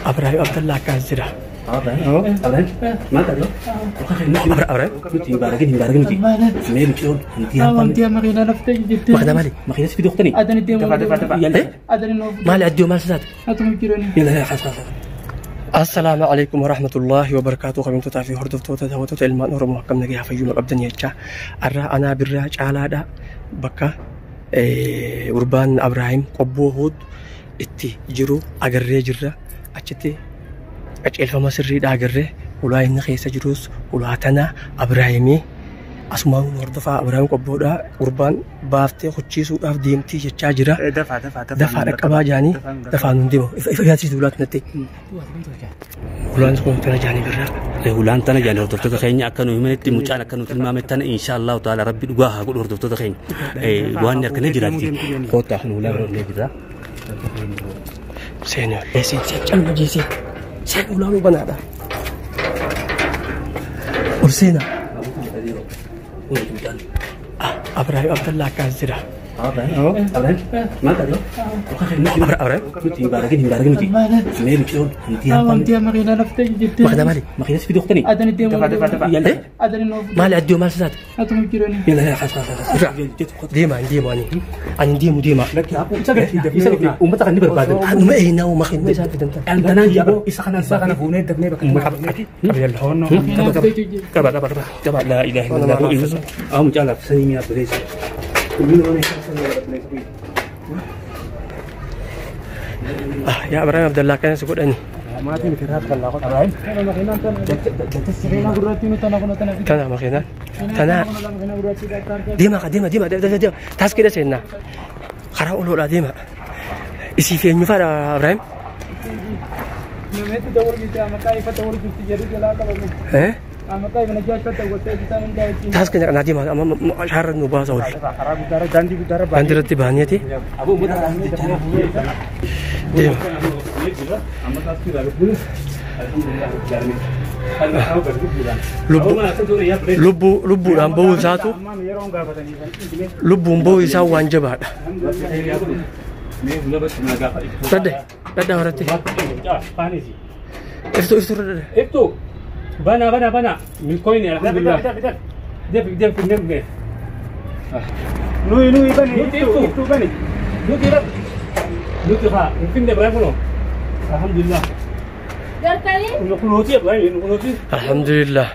أبراهيم عبد الله كازرة. أبراهيم ما تدري؟ أبراهيم. نتي بارجين نتي. سمير كيلون نتي. أنتي ما خينا نفتح جدي. ما خدام علي. ما خينا في دكتوري. أدنى تيم. أدنى نو. ما لعديو ما سداد. أتوم كيروني. يلا خلاص. السلام عليكم ورحمة الله وبركاته. قبل تعرفي هردف توتا توتا علمان ورم محكم نجيها في يوم الأبدان يجا. أرى أنا بالراج على دا بكا وربان إبراهيم قبوهود إتي جرو أجرّي جرّا أشتى أشيل فما سرّي دا أجرّي ولا إن خيسة جروس ولا تنا إبراهيمي أسمعوا وردفع إبراهيم قبودا وربان بافتة خشيسو أف ديمتي يتشاجرة دفع ركبا جاني دفع نندمو إفياتي دولات نتي ولان سكون تنا جاني برا ولان تنا جاني وردفتو تخيني أكنو يمنتي مجانا أكنو كلمة متنا إن شاء الله تعالى ربي دعاها قول وردفتو تخيني وان يكن جراتي قطع ولا ولا جرا سينيور يسين سيجان مجيسي سين ولانو بنادا أرسينا أبراهيم عبد الله كازرة. أبراهيم ما تدري؟ أبراهيم. نتي بارجين نتي. سمير كيلون نتي. أنتي ما خينا نفتح جدي. ما خدام علي. ما خينا في دكتوري. أدنى تيم. أدنى نو. ما لعديو ما سداد. أتوم كيروني. يلا خلاص. ديما أنا ديما لك أبو سجل ومتى كان نبر بعد أنا ما هنا وما خدنا ما سافر أنت أنت ناجي إسخنا فوني دبني بكون قبل الهون كبر لا إله إلا الله أهم جالب سنيمي أبريز يا إبراهيم عبد الله كان سكوت أني ما تيجي ترى كلا قط إبراهيم تنا ما خينا تنا ديما تاس كده سينا خرا أولو لا ديما إسي في المفاد إبراهيم ها تاس كده نادي ما شهر النوبة أول عندي رتب هنيتي ديما لبو لامبو ساتو لبو مبو يساو وانجبات تده ورتي افتو بنا من كوين الحمد لله دب نوي بني افتو بني نوي خا ممكن ده برافو الحمد لله الحمد لله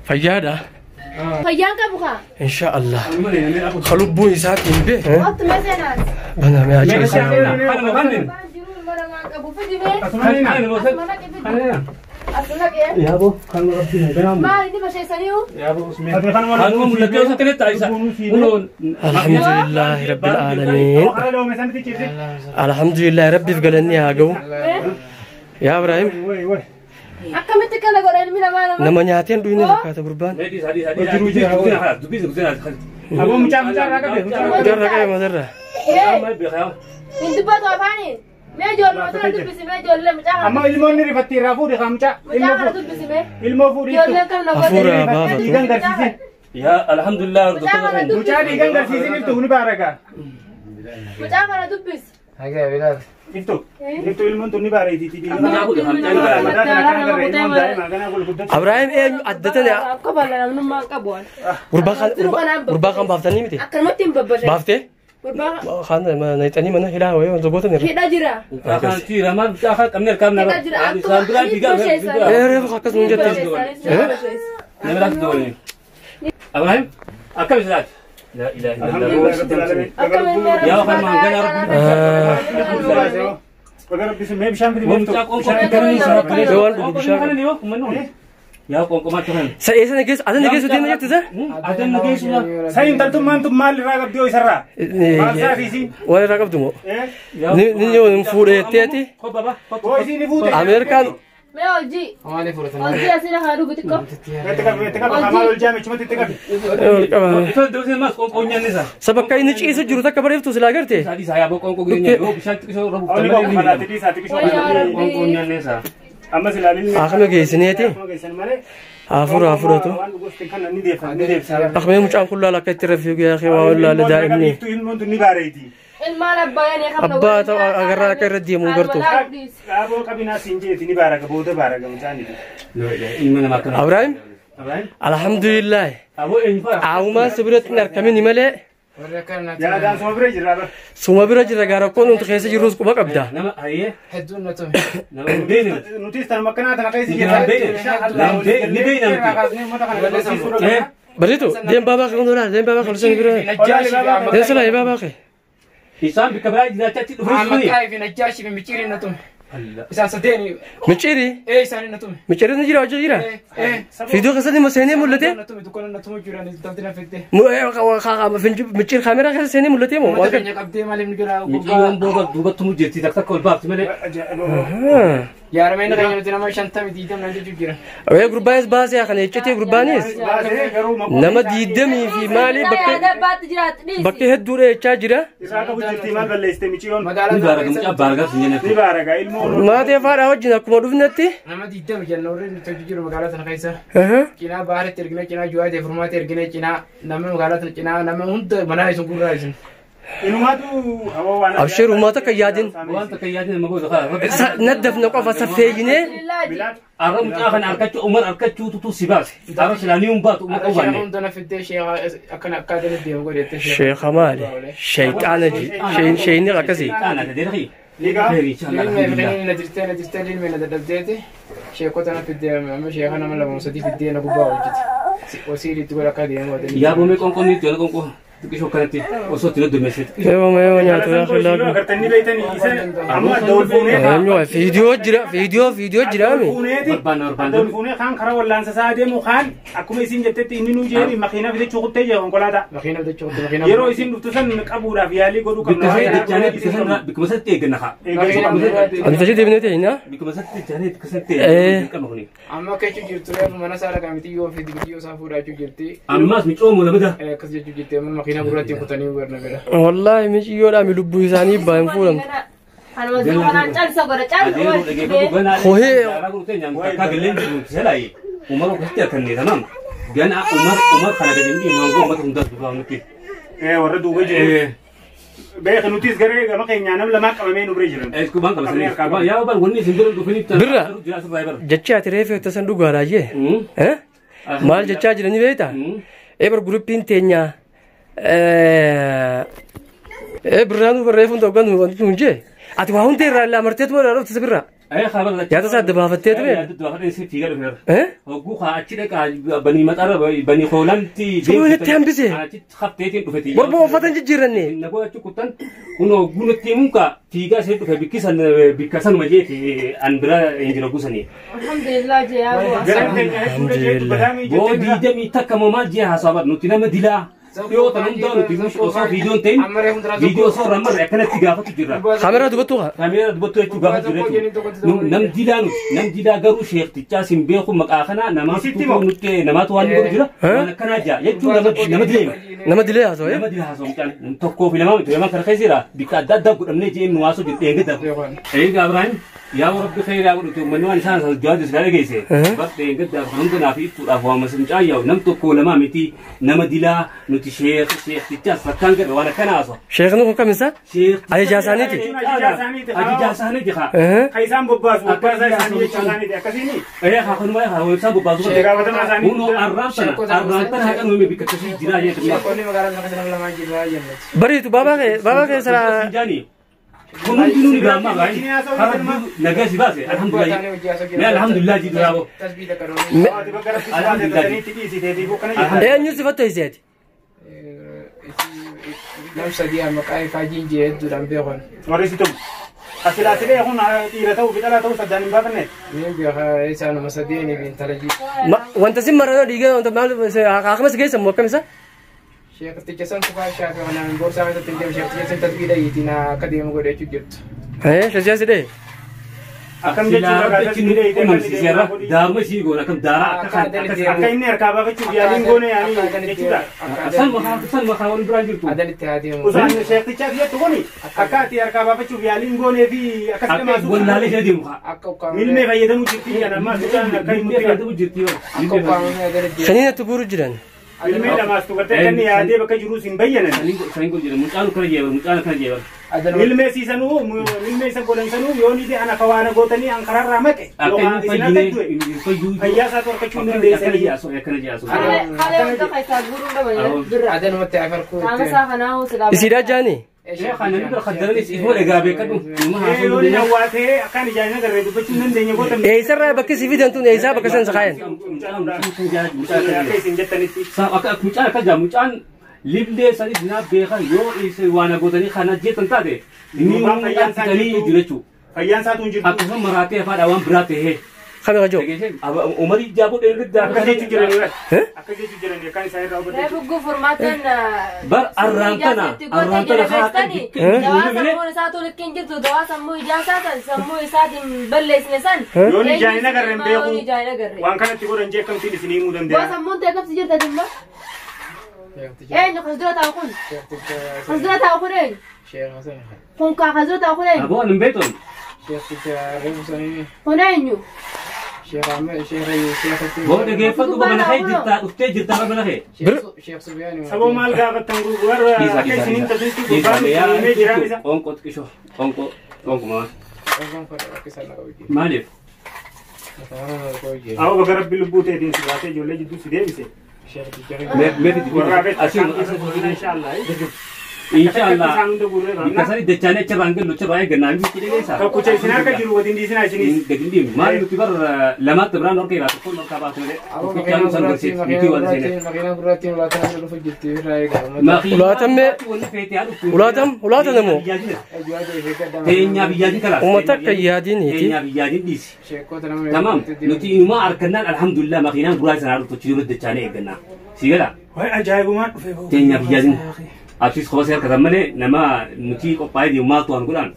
فيادا فيانكا بوكا ان شاء الله خلوبو يسات به وقت مثلا انا ما اجي يا ابو كان ما عندي مشي سريو يا ابو كان ملكي وسكنت عيسى الحمد لله رب العالمين الحمد لله ربي فقلني يا جو يا ابراهيم أكمل تكلا قرآن من أمانة نما نياتين دويني لكاته بربان أبو مجا ركعة مدرة من دبات وفاني ما جول ما ترى تبص ما جول لا مجا أما إلمون ريفتي رافو رخام مجا مجا تبص ما إلمو جول لا كم أفورا بابا يا الحمد لله مجا ديجان درسيسين التوني باركا مجا كنا تبص itu ilmu tu ni barai di TV. Ibrahim addatnya. Kabalan nama kabuan. Urbakan baftani miti. Akan mati babas. Bafte? Urbakan. Kan mana tani mana hila hoy untuk botan ni. Hila jira. Akan jira man akan kamner kamner. Hila jira. Sandra tiga. Ref kakas munjat. Nemerak dua ni. Ibrahim, akan bisa. لا إله إلا الله يا أخي ما عندنا رب بسمه بشام بدي يا قوم ما تهون سأيسا نجس أذن نجس ودين نجت ذا أذن نجس ساين تلتم مال راقب ديو يسرع ما سافيسي وين راقب دمو نيو نفورة تياتي أمريكان ما أجي أجي أسير هارو بتكو سبب كاين نجي إذا جروتا كبريف توصل أجرتي آخر جيسنيتي آفورا تو أخمي مش أنقول لا كتير رفيق يا أخي والله لدائمني Ilmaan abbaa ni qabna. Abbaa ta'u agarraa akka irra deemu gartuu. Aboo qabinaa siin jeeti ni baaraka booda baaraka mucaani. ilma namaa kana. Ibrahim. Alhamdulillah. Aawumaan sibiratti hin argamin malee. Yaadaan suma bira jira bara. Suma bira jira gaara kun nuti keessa jirus quba qabda. Nama ayyee. hedduun na tume. Nama hin beekne. Nutis tan makkanaa tana keessa Ni jira. beekne namti. Baritu deem baabaa kan dolar deem baabaa kan sun bira. Deem sala baabaa ke. Isaan bikka biraa jiraachatti dhufanii Amma suni. kaayi fi najjaashi fi micciiriin na tume. Isaan sadeeni. Miciri. Isaanii na tume. Miciri ni jira hojii jira. Video keessatti ma seenee mul'ate. Na tume dukkana na tume jiran itti na fidde. Miciri kaameraa keessa seenee mul'ate moo? Mata keenya qabdee maaliif nu jira Micciiwwan duubatti mu jirti takka ol baafti malee. Yaarameen keenya nuti nama 50 diidam na jechuun jira. Awee gurbaanis baasee kana jettee gurbaanis nama diidamii fi maali bakka hedduu dheechaa jira. Isaa qabu jirti maal balleessite michiyoon. Ni baaraga mucaa baaragaa sun jennee. Ni baaraga ilmoo. Maatee faadhaa wajjin akkuma dhufnetti. Nama diidam jenna warri nuti hojii jiru magaalaa sana keessa. Cinaa baaritti ergine cinaa juwaatee furmaatee ergine cinaa nama magaalaa sana cinaa nama hunda manaa isin gurraa isin. Inumaatu awoo waan. Abshir uummata kan yaadin. Waan takka yaadin nama gosa kaa. Naddafna qofa saffeeyinee. Arra mucaa kana harkachuu umar harkachuu tutu si baase. Arra silaanii hin baatu umar Shama qabanne. hunda na fiddee sheekha akkana akkaatanii deemu godhette. Sheekha maali? Sheeyxaana ji. Sheeyni akkasii. Qaana tadeerri. Liigaa. Ilmi na dirtee ilmi na dadhabdeeti. Sheekota na fiddee amma sheekha nama lama sadii fiddee na gubbaa hojjeti. Wasiilitti godha akka deemu wadanii. Yaabomee qonqoon itti wal qonqoo. Xiqqishoo kanatti osoo itti noddomeesseet. Yoo nyaatu yaa khilaafi. Agartanii beeytanii isa amma dawul fuunee. Eenyu viidiyoo jira viidiyoo jira mi. Dawul fuunee kaan karaa wallaansa isaa deemu kaan akkuma isin jettetti inni nuu jeebi makiina bitachuu kuttee jee konkolaataa. Makiina bitachuu kuttee makiina. Yeroo isin dhuftu san qabuudhaaf yaalii godhuu qabna. Bikkuma satti eegganna kaa. Ani tashi deebinee ta'e na. Bikkuma satti jaanee bikkuma satti eegganna kuni. Amma akka jechuun jirtu reefu mana isaa dhagaa miti yoo fi biyyoo isaa fuudhaa jechuun jirti. Ammaas micoomu lamada. Akkas jechuun jirti amma makiina gurratti kutanii warra bira. Wallahi miciyyoodhaan lubbuu isaanii baay'een fuudhamtu. Hohee. Akka galleen jiru selaayi. Umar akkasitti akkannee tamam. Gana umar kana gadhiin maangoo ummata hundaas dubbaa nuti. Warra duuba jiru. Beeka nutis garee gama keenyaa nam lamaa qabamee nu bira jiran. Kubaan qabasanii. Yaa bara wanni isin bira dhufanii. Birra jechaa ati reefee tasan dhugaadhaa jee. Maal jechaa jiranii beektaa? Eebar guruppiin teenyaa. Birraanu barreeffamu ta'uu kan wanti kun jee. Ati waa hundi irraa illaa marteetu booda dhufte birra. Yaada isaa dabaafatteetu mee? Yaada dabaafatteetu fiigaa dhufeera. Hogguu haa achi dhaqaa banii maxaara banii hoolanti. Sunuunitti hambise. Achi hafteetiin dhufeeti. Borboo uffatan jijjiiranne. Nagoo achi kuttan kun hogguu nutti himuka fiigaa ishee dhufe bikka sanuma jeeti an bira hin jira gusanii. Alhamdulillah jee yaa Boo diidamii takka moo maal jee haasawaa nuti nama dilaa. Yoo ta'an hundaa nuti osoo viidiyoon ta'in viidiyoo osoo rammarre akkanatti gaafatu jirra. Kaameraa dubbatu haa? Kaameraa dubbatu jechuun gaafatu jirra. Nam didaa garuu sheektichaa sin beeku maqaa kana namaatu waan godhu jira. Waan akkanaa jira jechuun nama dileema. Nama dilee haasawee? Nama dilee haasawuu mucaan tokkoo fi lamaa miti lamaan kana keessa jira bikka adda addaa godhamnee jee nu haasoo jiru dheengada. Eegaa Ibrahim yaa rabbi khayraa godhutu uummanni waan isaan jawaati isaa dhageesse. Bakka dheengadaaf hundanaa fi ittuudhaaf waamasa mucaa yaa'u nam tokkoo lamaa miti nama dilaa nuti sheektichaa fakkaan gadha waan akkana haasoo. Sheekni kun kamisa? Ajajaa isaaniiti? Ajajaa isaaniiti haa. Ka isaan bobbaasu bobbaasaa isaanii jecha isaaniiti akkasiini. Haa kanuma haa isaan bobbaasu. Gaafatamaa isaanii. Kunoo arraan sana haqan uumame bikka akkasii jiraa jechuudha. Sheekonni magaalaa sana keessa nama lamaan jiraa jennati. Bariitu baabaa kee sara. Kun hundi nuni gaammaa baay'ee karaa nagaa si baase alhamdulillah. Mee alhamdulillah jiru yaaboo. Eenyu si fatteesseeti? Nam sadii maqaa ifaajiin jee hedduudhaan beekan. Warri si tumu. Asilaasilee kun dhiira ta'uu fi dhalaa ta'uu saddaan hin baafanne. Ni beekaa isaanuma sadeenii fi intala jiru. Wanta si marana dhiigaa wanta maal akkamitti geessan moo akkamisa? Sheekticha san kufaa shaafi kanaan boorsaa keessatti hin deemu sheekticha san tasbiidha yiitiin akka deemu godhachuu jirtu. Shasiyaa si dhee? Akkam jechuudha daaruma isii goona akkam daaraa akka inni harkaa baafachuuf yaaliin goone yaanii jechuudha. San makaa wal biraan jirtu. Adanitti haa deemu. Usaan sheektichaaf jettu kuni akka ati harkaa baafachuuf yaaliin goonee fi akkasuma maasuu. Wallaalee ishee deemu haa. Akka ukkaamamee. Milmee fayyadamuu jirti jedhan ammaa suudhaan akka hin fayyadamuu jirti yoo. Akka ukkaamamee adanitti. Saniin itti guuru jiran. ilmi lama stuqate kan yaade bakka jiru sin bayyana Sanin kun jira mucaan kana jeebar mucaan kana jeebar. ilmi siisanu ilmi isa godhansanu yooni de ana kawana gootanii an kararraa maqe Akka inni fayyuu fayyaa isaa torkachuun dandeessanii akkana jaasu. Haala wanta keessaa guuruun dhabanii birra. Adanumatti afarkuu. Qaama isaa kanaa silaa. Isiidhaa jaani. Sheekhaan namni bira khaddaranii ifoo egaa beekadhu. yooni hawaatee akkaan ijaajina garee dubbachuun dandeenya gootan Eessarraa bakki si fidan tun eessaa bakka san sakaayan. akka isin jettanitti Akka mucaan akka jaa mucaan libdee sanii dinaaf beekan yoo waan gootanii kana jeetan taate inni fitanii jiru jechuudha. fayyaan isaatuun jirtu Akkasuma maraatee afaadhaa waan biraa ta'ee. Kana kajoo. Umarii jaabuu dheengiddaa akka akka jechu jiran akka jechu jiran akkaan isaa irraa hubadhe Reefu furmaatan. Bar arraan kana Dawaa sammuu isaa tolkeen jirtu dawaa sammuu ijaasaa san sammuu isaatiin balleessine san. yooni ijaajina gareen Yooni ijaajina beeku garee. waan kanatti godhan jeekamtiin isin himuu Dawaa danda'a sammuun ta'e qabsi jirta dimma. Eenyu kas dura taa'u kun? Kas dura taa'u kun eenyu? Kun kaa kas dura taa'u kun eenyu? Aboo hin beekton. Kun eenyu? Boo dhageeffadhu mana kee jirtaa dhuftee jirtaa mana kee. saboo maal gaafattan gurgurarra akka isiniin tasitti gubbaan himee jiraan isa Onqoo xiqqishoo onqoo maa maaliif? awwa gara rabbi lubbuu ta'eetiin si baatee ijoollee jidduu si deebise warraa beektaa inshaallah Inshaallah bikkasanii dachaanii achirraan gallu achirraa eeggannaa miti dhageessaa. tokkocha isin harka jiru wadiin dhiisinaa isinis Gadi dhiimu maal nuti bar lamaatti biraan horkee laata tokkoon horkaa baatu malee tokkichaan san barsiisu miti wal seenee. Ulaatan namoo. Teenyaa biyyaatiin karaa. Uummata akka yaadiiniiti. Teenyaa biyyaatiin dhiisi. Tamam nuti inumaa harkannaan alhamdulillah makiinaan buraa sanaa dhuftu chiyuu dachaanii eeggannaa. Siigalaa wayi ajaa'ibumaan dhufe teenyaa biyyaatiin. Atis kau saya kata mana nama nuti kok payah di rumah tuan kulan.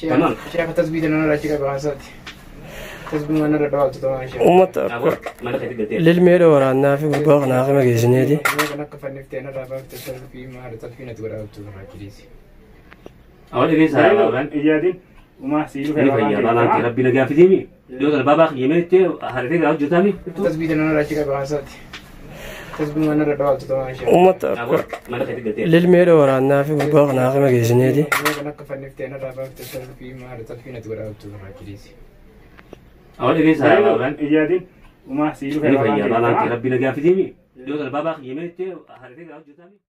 Tamam. Sheekha tasbiita nana raachika baasaati. Tasbii mana irra dhawaatu ta'uu ishee. Uummata Apa? akka Mana kau tiga lilmeedha waraannaa fi gurbaa kanaa qima geessineeti. Kan akka fanniftee narraa baafte tasbii maal tasbii natti godhaatu raachisiisi. Awal ini saya orang. iyyaadin umaa sii dhufe Ini kaya balang kira bila gak fitimi. Dia kan babak yemen itu hari ini kau juta ni. Tasbiita nana raachika baasaati. Tasbii mana irra dhawaatu ta'uu ishee. Uummata Apa? akka Mana kau tiga lilmeedha waraannaa fi gurbaa kanaa qima geessineeti. Kan akka fanniftee narraa baafte tasbii maal tasbii natti godhaatu raachisiisi. Awal ini saya orang. iyyaadin umaa sii dhufe Ini kaya balang kira bila gak fitimi. Dia kan babak yemen itu hari ini kau juta ni.